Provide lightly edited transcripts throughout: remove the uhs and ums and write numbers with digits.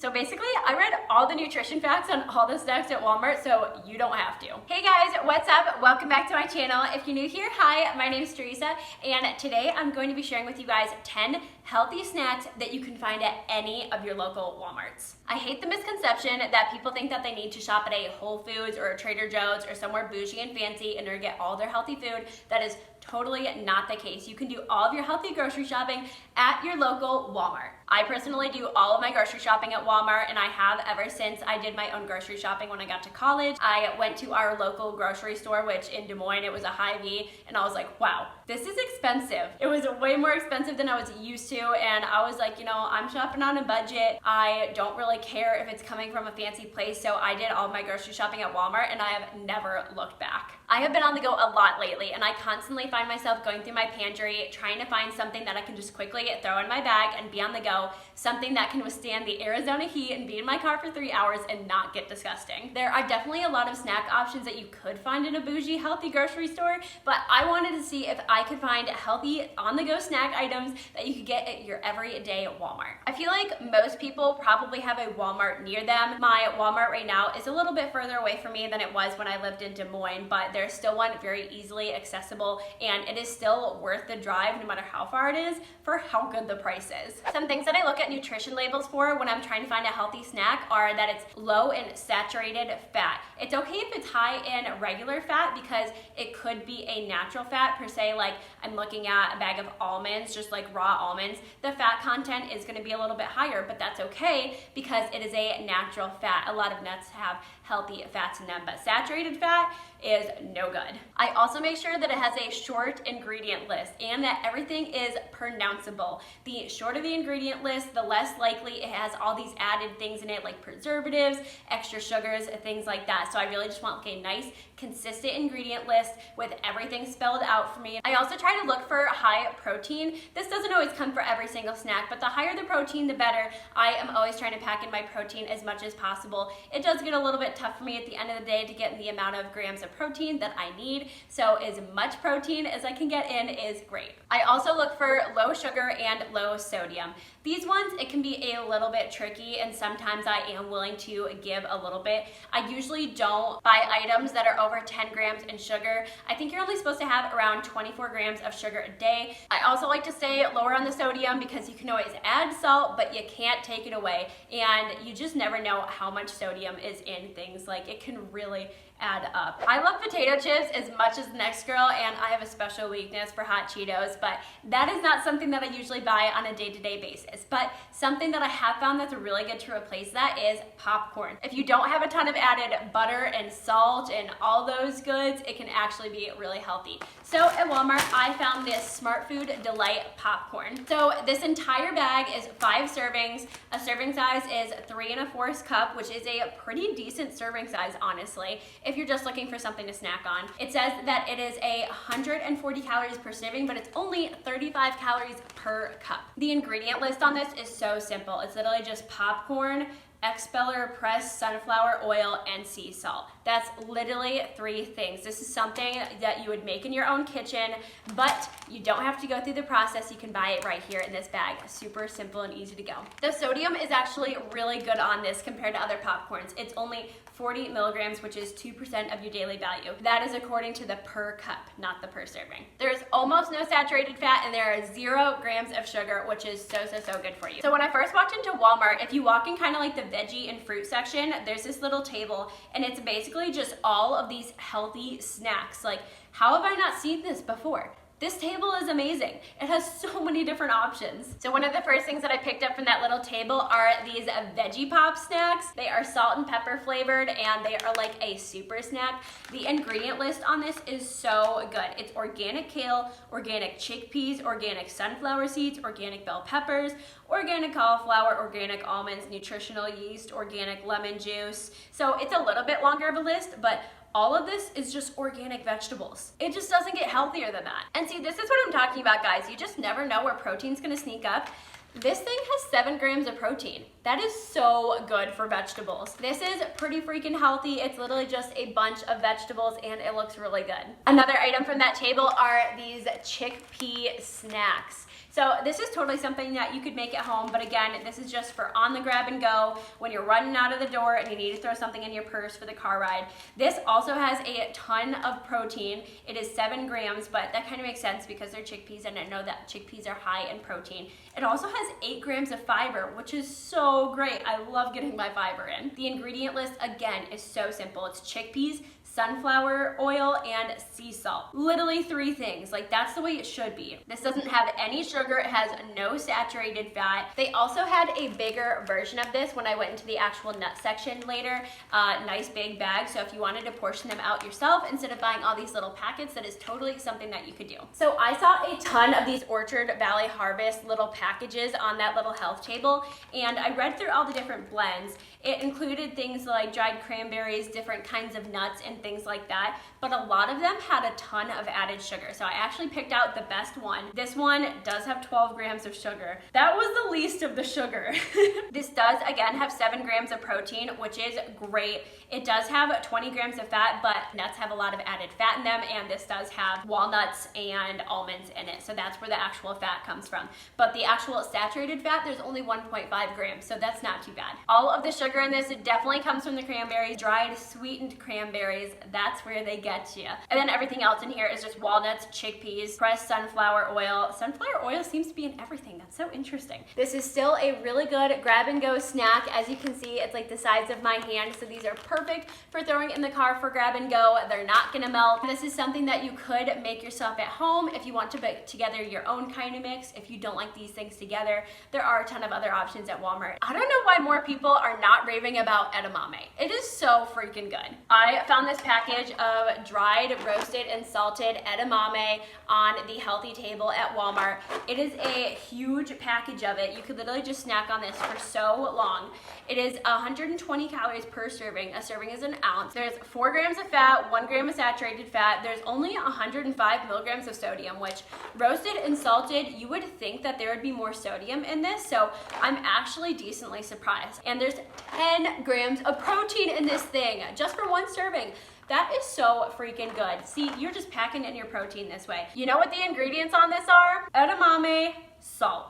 So basically, I read all the nutrition facts on all the snacks at Walmart, so you don't have to. Hey guys, what's up? Welcome back to my channel. If you're new here, hi, my name is Teresa, and today I'm going to be sharing with you guys 10 healthy snacks that you can find at any of your local Walmarts. I hate the misconception that people think that they need to shop at a Whole Foods or a Trader Joe's or somewhere bougie and fancy in order to get all their healthy food. That is totally not the case. You can do all of your healthy grocery shopping at your local Walmart. I personally do all of my grocery shopping at Walmart, and I have ever since I did my own grocery shopping when I got to college. I went to our local grocery store, which in Des Moines, it was a Hy-Vee, and I was like, wow, this is expensive. It was way more expensive than I was used to, and I was like, you know, I'm shopping on a budget. I don't really care if it's coming from a fancy place, so I did all my grocery shopping at Walmart, and I have never looked back. I have been on the go a lot lately, and I constantly find myself going through my pantry, trying to find something that I can just quickly throw in my bag and be on the go, something that can withstand the Arizona heat and be in my car for 3 hours and not get disgusting. There are definitely a lot of snack options that you could find in a bougie, healthy grocery store, but I wanted to see if I could find healthy, on-the-go snack items that you could get at your everyday Walmart. I feel like most people probably have a Walmart near them. My Walmart right now is a little bit further away from me than it was when I lived in Des Moines, but there's still one very easily accessible, and it is still worth the drive no matter how far it is for how good the price is. Some things that I look at nutrition labels for when I'm trying to find a healthy snack are that it's low in saturated fat. It's okay if it's high in regular fat because it could be a natural fat per se, like I'm looking at a bag of almonds, just like raw almonds. The fat content is going to be a little bit higher, but that's okay because it is a natural fat. A lot of nuts have healthy fats in them, but saturated fat is no good. I also make sure that it has a short ingredient list and that everything is pronounceable. The shorter the ingredient list, the less likely it has all these added things in it like preservatives, extra sugars, things like that. So I really just want like a nice, consistent ingredient list with everything spelled out for me. I also try to look for high protein. This doesn't always come for every single snack, but the higher the protein, the better. I am always trying to pack in my protein as much as possible. It does get a little bit tough for me at the end of the day to get the amount of grams of protein that I need, so as much protein as I can get in is great. I also look for low sugar and low sodium. These ones, it can be a little bit tricky, and sometimes I am willing to give a little bit. I usually don't buy items that are over 10 grams in sugar. I think you're only supposed to have around 24 grams of sugar a day. I also like to stay lower on the sodium because you can always add salt, but you can't take it away, and you just never know how much sodium is in things. Like, it can really add up. I love potato chips as much as the next girl, and I have a special weakness for hot Cheetos, but that is not something that I usually buy on a day-to-day basis. But something that I have found that's really good to replace that is popcorn. If you don't have a ton of added butter and salt and all those goods, it can actually be really healthy. So at Walmart, I found this Smart Food Delight popcorn. So this entire bag is 5 servings. A serving size is 3 1/4 cup, which is a pretty decent serving size, honestly, if you're just looking for something to snack on. It says that it is 140 calories per serving, but it's only 35 calories per cup. The ingredient list on this is so simple. It's literally just popcorn, expeller pressed sunflower oil, and sea salt. That's literally 3 things. This is something that you would make in your own kitchen, but you don't have to go through the process. You can buy it right here in this bag. Super simple and easy to go. The sodium is actually really good on this compared to other popcorns. It's only 40 milligrams, which is 2% of your daily value. That is according to the per cup, not the per serving. There's almost no saturated fat, and there are 0 grams of sugar, which is so good for you. So when I first walked into Walmart, if you walk in kind of like the veggie and fruit section, there's this little table, and it's basically just all of these healthy snacks. Like, how have I not seen this before? This table is amazing. It has so many different options. So one of the first things that I picked up from that little table are these Veggie Pop snacks. They are salt and pepper flavored, and they are like a super snack. The ingredient list on this is so good. It's organic kale, organic chickpeas, organic sunflower seeds, organic bell peppers, organic cauliflower, organic almonds, nutritional yeast, organic lemon juice. So it's a little bit longer of a list, but all of this is just organic vegetables. It just doesn't get healthier than that. And see, this is what I'm talking about, guys. You just never know where protein's gonna sneak up. This thing has 7 grams of protein. That is so good for vegetables. This is pretty freaking healthy. It's literally just a bunch of vegetables, and it looks really good. Another item from that table are these chickpea snacks. So this is totally something that you could make at home, but again, this is just for on the grab and go when you're running out of the door and you need to throw something in your purse for the car ride. This also has a ton of protein. It is 7 grams, but that kind of makes sense because they're chickpeas, and I know that chickpeas are high in protein. It also has 8 grams of fiber, which is so great. I love getting my fiber in. The ingredient list, again, is so simple. It's chickpeas, sunflower oil, and sea salt. Literally 3 things. Like, that's the way it should be. This doesn't have any sugar. It has no saturated fat. They also had a bigger version of this when I went into the actual nut section later. Nice big bag, so if you wanted to portion them out yourself instead of buying all these little packets, that is totally something that you could do. So I saw a ton of these Orchard Valley Harvest little packages on that little health table, and I read through all the different blends. It included things like dried cranberries, different kinds of nuts, and things like that, but a lot of them had a ton of added sugar. So I actually picked out the best one. This one does have 12 grams of sugar. That was the least of the sugar. This does, again, have 7 grams of protein, which is great. It does have 20 grams of fat, but nuts have a lot of added fat in them, and this does have walnuts and almonds in it. So that's where the actual fat comes from. But the actual saturated fat, there's only 1.5 grams, so that's not too bad. All of the sugar in this, it definitely comes from the cranberries, dried sweetened cranberries. That's where they get you. And then everything else in here is just walnuts, chickpeas, pressed sunflower oil. Sunflower oil seems to be in everything. That's so interesting. This is still a really good grab and go snack. As you can see, it's like the size of my hand. So these are perfect for throwing in the car for grab and go. They're not gonna melt. This is something that you could make yourself at home if you want to put together your own kind of mix. If you don't like these things together, there are a ton of other options at Walmart. I don't know why more people are not raving about edamame. It is so freaking good. I found this package of dried, roasted, and salted edamame on the healthy table at Walmart. It is a huge package of it. You could literally just snack on this for so long. It is 120 calories per serving. A serving is an ounce. There's 4 grams of fat, 1 gram of saturated fat. There's only 105 milligrams of sodium, which roasted and salted, you would think that there would be more sodium in this, so I'm actually decently surprised. And there's 10 grams of protein in this thing, just for 1 serving. That is so freaking good. See, you're just packing in your protein this way. You know what the ingredients on this are? Edamame, salt.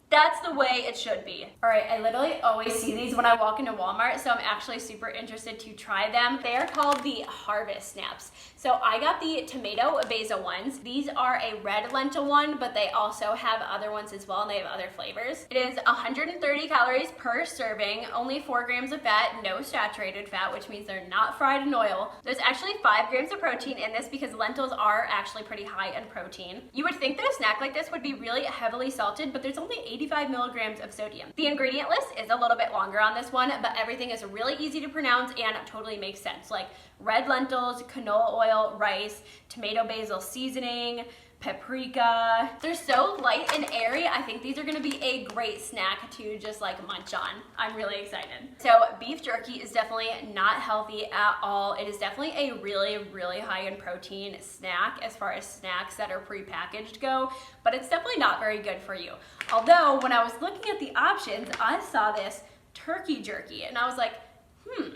That's the way it should be. All right, I literally always see these when I walk into Walmart, so I'm actually super interested to try them. They are called the Harvest Snaps. So I got the tomato basil ones. These are a red lentil one, but they also have other ones as well, and they have other flavors. It is 130 calories per serving, only 4 grams of fat, no saturated fat, which means they're not fried in oil. There's actually 5 grams of protein in this because lentils are actually pretty high in protein. You would think that a snack like this would be really heavily salted, but there's only 85 milligrams of sodium. The ingredient list is a little bit longer on this one, but everything is really easy to pronounce and totally makes sense. Like red lentils, canola oil, rice, tomato basil seasoning, paprika. They're so light and airy. I think these are gonna be a great snack to just like munch on. I'm really excited. So beef jerky is definitely not healthy at all. It is definitely a really, really high in protein snack as far as snacks that are pre-packaged go, but it's definitely not very good for you. Although when I was looking at the options, I saw this turkey jerky and I was like,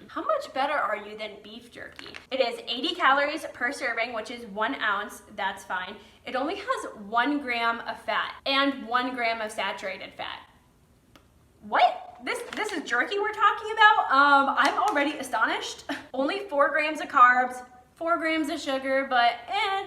how much better are you than beef jerky? It is 80 calories per serving, which is 1 ounce. That's fine. It only has 1 gram of fat and 1 gram of saturated fat. What? This is jerky we're talking about? I'm already astonished. Only 4 grams of carbs, 4 grams of sugar, but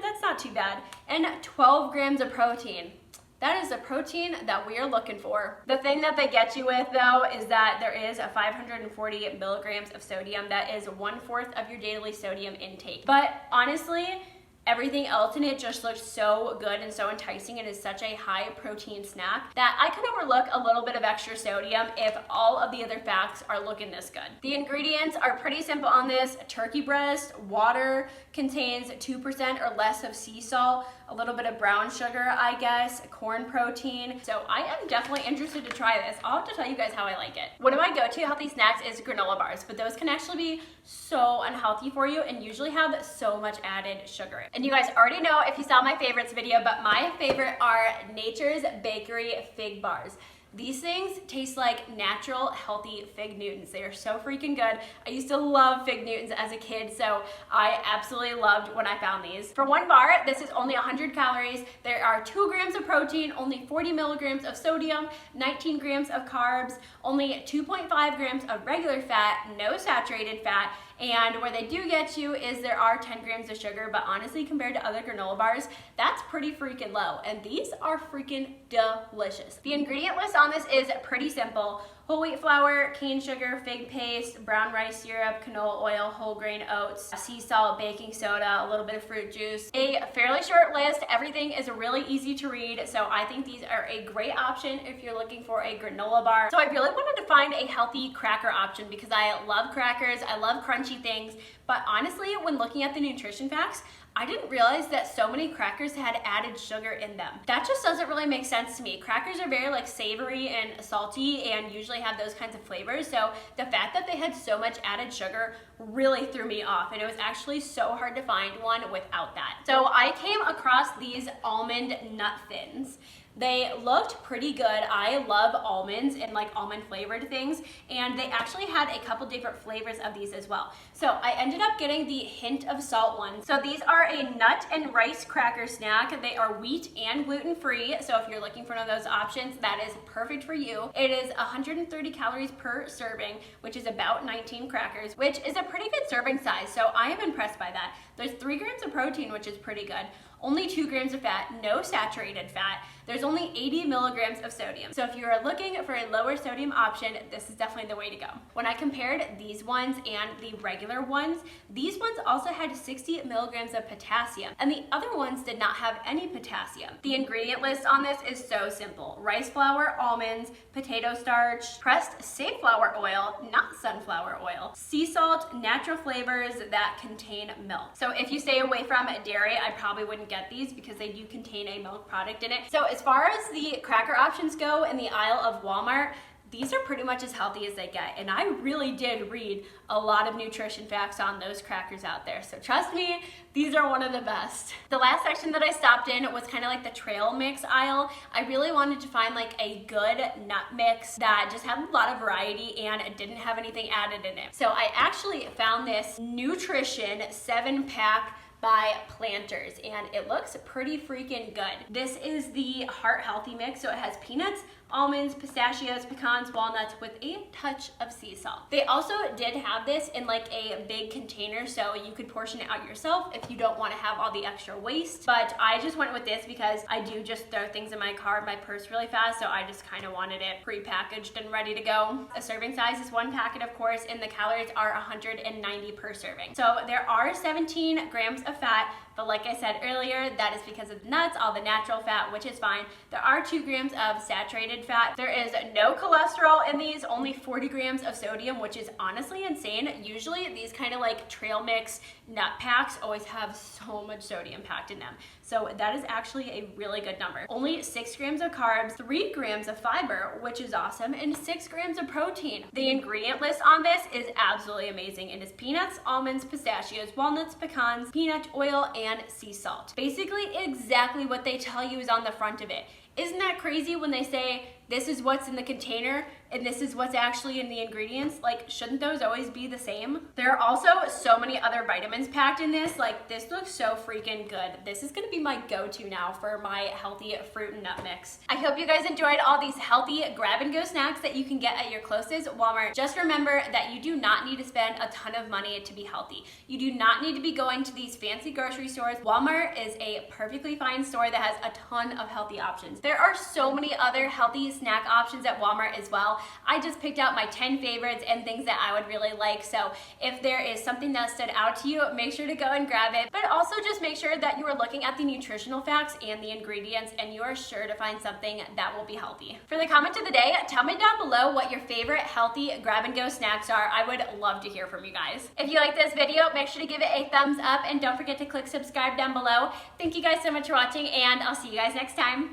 that's not too bad. And 12 grams of protein. That is the protein that we are looking for. The thing that they get you with though is that there is a 540 milligrams of sodium. That is 1/4 of your daily sodium intake. But honestly, everything else in it just looks so good and so enticing. It is such a high protein snack that I could overlook a little bit of extra sodium if all of the other facts are looking this good. The ingredients are pretty simple on this. Turkey breast, water, contains 2% or less of sea salt, a little bit of brown sugar, I guess, corn protein. So I am definitely interested to try this. I'll have to tell you guys how I like it. One of my go-to healthy snacks is granola bars, but those can actually be so unhealthy for you and usually have so much added sugar. And you guys already know if you saw my favorites video, but my favorite are Nature's Bakery Fig Bars. These things taste like natural, healthy Fig Newtons. They are so freaking good. I used to love Fig Newtons as a kid, so I absolutely loved when I found these. For one bar, this is only 100 calories. There are 2 grams of protein, only 40 milligrams of sodium, 19 grams of carbs, only 2.5 grams of regular fat, no saturated fat, and where they do get you is there are 10 grams of sugar, but honestly, compared to other granola bars, that's pretty freaking low, and these are freaking delicious. The ingredient list on this is pretty simple. Whole wheat flour, cane sugar, fig paste, brown rice syrup, canola oil, whole grain oats, sea salt, baking soda, a little bit of fruit juice. A fairly short list. Everything is really easy to read, so I think these are a great option if you're looking for a granola bar. So I really wanted to find a healthy cracker option because I love crackers, I love crunchy things, but honestly, when looking at the nutrition facts, I didn't realize that so many crackers had added sugar in them. That just doesn't really make sense to me. Crackers are very like savory and salty and usually have those kinds of flavors. So the fact that they had so much added sugar really threw me off, and it was actually so hard to find one without that. So I came across these almond nut thins. They looked pretty good. I love almonds and like almond flavored things, and they actually had a couple different flavors of these as well. So I ended up getting the hint of salt one. So these are a nut and rice cracker snack. They are wheat and gluten free. So if you're looking for one of those options, that is perfect for you. It is 130 calories per serving, which is about 19 crackers, which is a pretty good serving size. So I am impressed by that. There's 3 grams of protein, which is pretty good. Only 2 grams of fat, no saturated fat. There's only 80 milligrams of sodium. So if you are looking for a lower sodium option, this is definitely the way to go. When I compared these ones and the regular ones, these ones also had 60 milligrams of potassium, and the other ones did not have any potassium. The ingredient list on this is so simple. Rice flour, almonds, potato starch, pressed safflower oil, not sunflower oil, sea salt, natural flavors that contain milk. So if you stay away from dairy, I probably wouldn't get these because they do contain a milk product in it. So as far as the cracker options go in the aisle of Walmart, these are pretty much as healthy as they get, and I really did read a lot of nutrition facts on those crackers out there, so trust me, these are one of the best. The last section that I stopped in was kind of like the trail mix aisle. I really wanted to find like a good nut mix that just had a lot of variety and didn't have anything added in it. So I actually found this Nutrition 7-pack by Planters, and it looks pretty freaking good. This is the heart healthy mix, so it has peanuts, almonds, pistachios, pecans, walnuts with a touch of sea salt. They also did have this in like a big container, so you could portion it out yourself if you don't want to have all the extra waste, but I just went with this because I do just throw things in my car and my purse really fast, so I just kind of wanted it pre-packaged and ready to go. A serving size is 1 packet, of course, and the calories are 190 per serving. So there are 17 grams of fat, but like I said earlier, that is because of the nuts, all the natural fat, which is fine. There are 2 grams of saturated fat. There is no cholesterol in these, only 40 grams of sodium, which is honestly insane. Usually these kind of like trail mix nut packs always have so much sodium packed in them. So that is actually a really good number. Only 6 grams of carbs, 3 grams of fiber, which is awesome, and 6 grams of protein. The ingredient list on this is absolutely amazing. It is peanuts, almonds, pistachios, walnuts, pecans, peanut oil, and sea salt. Basically exactly what they tell you is on the front of it. Isn't that crazy when they say this is what's in the container and this is what's actually in the ingredients? Like, shouldn't those always be the same? There are also so many other vitamins packed in this. Like, this looks so freaking good. This is gonna be my go-to now for my healthy fruit and nut mix. I hope you guys enjoyed all these healthy grab-and-go snacks that you can get at your closest Walmart. Just remember that you do not need to spend a ton of money to be healthy. You do not need to be going to these fancy grocery stores. Walmart is a perfectly fine store that has a ton of healthy options. There are so many other healthy snack options at Walmart as well. I just picked out my 10 favorites and things that I would really like. So if there is something that stood out to you, make sure to go and grab it. But also just make sure that you are looking at the nutritional facts and the ingredients, and you are sure to find something that will be healthy. For the comment of the day, tell me down below what your favorite healthy grab-and-go snacks are. I would love to hear from you guys. If you like this video, make sure to give it a thumbs up and don't forget to click subscribe down below. Thank you guys so much for watching, and I'll see you guys next time.